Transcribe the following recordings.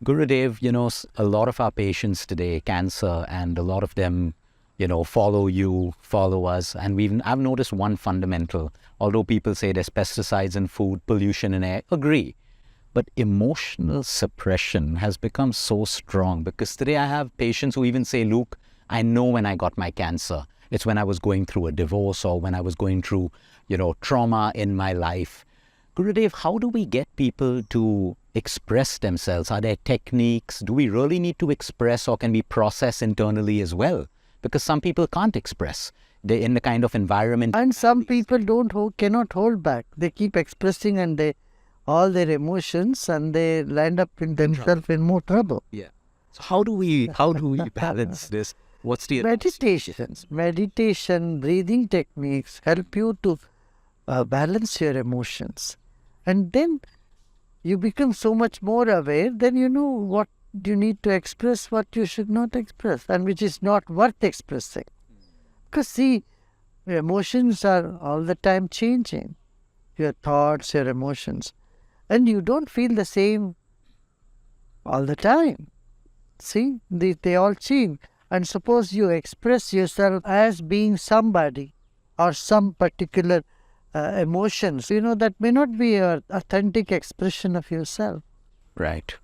Gurudev, a lot of our patients today, cancer, and a lot of them, follow you, follow us. And I've noticed one fundamental, although people say there's pesticides in food, pollution in air, agree. But emotional suppression has become so strong because today I have patients who even say, Luke, I know when I got my cancer. It's when I was going through a divorce or when I was going through, trauma in my life. Gurudev, how do we get people to express themselves? Are there techniques? Do we really need to express, or can we process internally as well? Because some people can't express. They're in the kind of environment. And some people cannot hold back. They keep expressing and all their emotions, and they land up in themselves in more trouble. Yeah. So how do we balance this? What's the Meditation, breathing techniques help you to balance your emotions. And then you become so much more aware, then you know what you need to express, what you should not express, and which is not worth expressing. Because see, your emotions are all the time changing. Your thoughts, your emotions. And you don't feel the same all the time. See, they all change. And suppose you express yourself as being somebody or some particular emotions, that may not be an authentic expression of yourself. Right.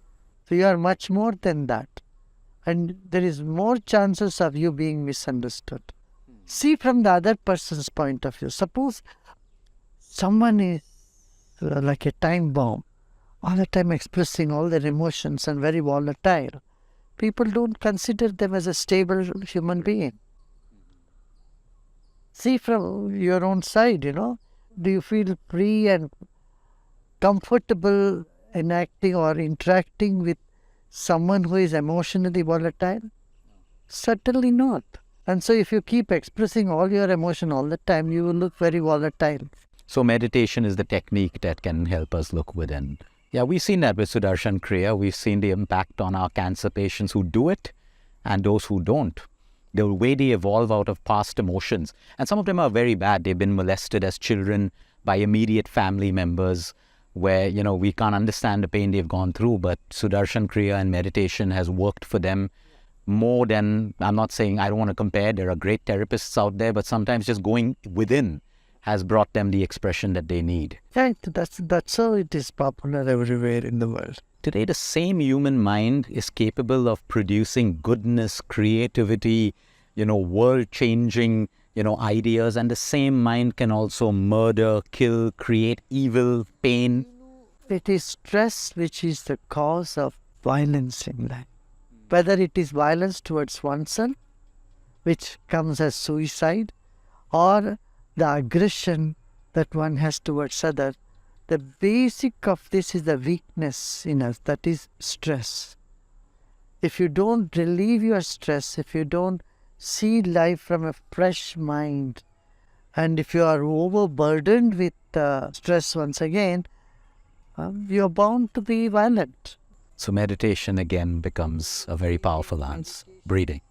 So you are much more than that. And there is more chances of you being misunderstood. See from the other person's point of view. Suppose someone is like a time bomb, all the time expressing all their emotions and very volatile. People don't consider them as a stable human being. See from your own side, do you feel free and comfortable enacting or interacting with someone who is emotionally volatile? Certainly not. And so if you keep expressing all your emotion all the time, you will look very volatile. So meditation is the technique that can help us look within. Yeah, we've seen that with Sudarshan Kriya. We've seen the impact on our cancer patients who do it and those who don't. The way they evolve out of past emotions. And some of them are very bad. They've been molested as children by immediate family members where, we can't understand the pain they've gone through. But Sudarshan Kriya and meditation has worked for them more than, I'm not saying, I don't want to compare. There are great therapists out there, but sometimes just going within has brought them the expression that they need. Right, that's how it is popular everywhere in the world. Today, the same human mind is capable of producing goodness, creativity, world-changing, ideas. And the same mind can also murder, kill, create evil, pain. It is stress which is the cause of violence in life. Whether it is violence towards oneself, which comes as suicide, or the aggression that one has towards others, the basic of this is the weakness in us, that is stress. If you don't relieve your stress, if you don't see life from a fresh mind, and if you are overburdened with stress once again, you are bound to be violent. So meditation again becomes a very powerful answer. Breathing.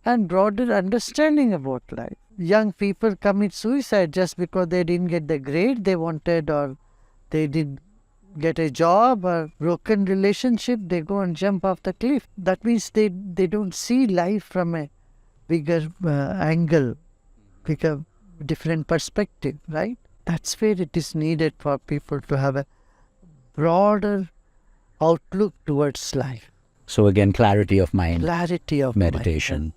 And broader understanding about life. Young people commit suicide just because they didn't get the grade they wanted, or they didn't get a job, or broken relationship, they go and jump off the cliff. That means they don't see life from a bigger angle, bigger, different perspective, right? That's where it is needed for people to have a broader outlook towards life. So again, clarity of mind. Clarity of meditation. mind.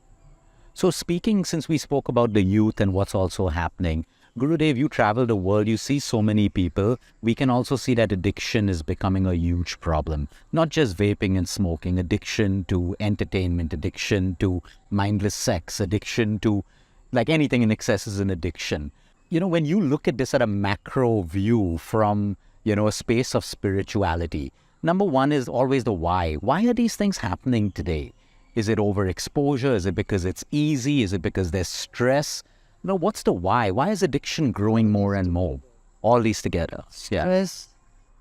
So speaking, since we spoke about the youth and what's also happening, Gurudev, you travel the world, you see so many people. We can also see that addiction is becoming a huge problem. Not just vaping and smoking, addiction to entertainment, addiction to mindless sex, addiction to, like, anything in excess is an addiction. When you look at this at a macro view from, a space of spirituality, number one is always the why. Why are these things happening today? Is it overexposure? Is it because it's easy? Is it because there's stress? No, what's the why? Why is addiction growing more and more? All these together. Stress.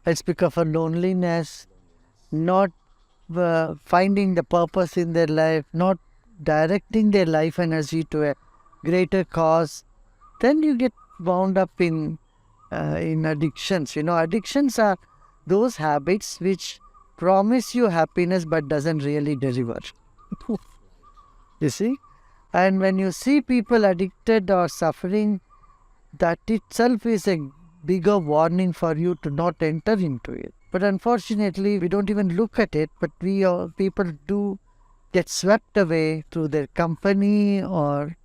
It's because of loneliness, not finding the purpose in their life, not directing their life energy to a greater cause. Then you get wound up in addictions. Addictions are those habits which promise you happiness but doesn't really deliver. You see? And when you see people addicted or suffering, that itself is a bigger warning for you to not enter into it. But unfortunately, we don't even look at it, but people do get swept away through their company or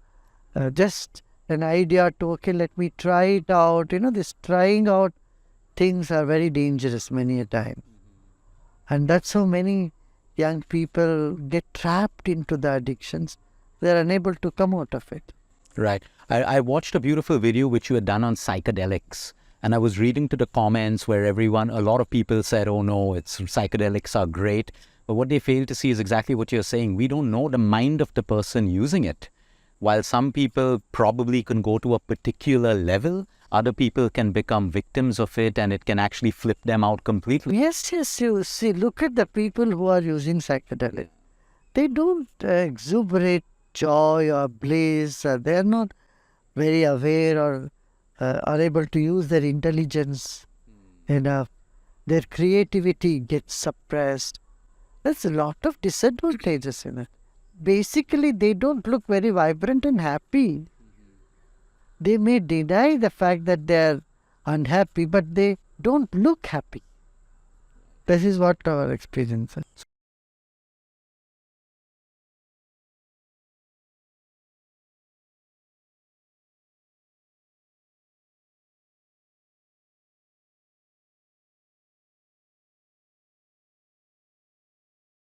just an idea to, okay, let me try it out. This trying out things are very dangerous many a time. And that's how many young people get trapped into the addictions. They're unable to come out of it. Right. I watched a beautiful video which you had done on psychedelics. And I was reading to the comments where a lot of people said, oh no, psychedelics are great. But what they fail to see is exactly what you're saying. We don't know the mind of the person using it. While some people probably can go to a particular level, other people can become victims of it and it can actually flip them out completely. Yes, you see, look at the people who are using psychedelics. They don't exuberate joy or bliss. They're not very aware or are able to use their intelligence enough. Their creativity gets suppressed. There's a lot of disadvantages in it. Basically, they don't look very vibrant and happy. They may deny the fact that they're unhappy, but they don't look happy. This is what our experience is.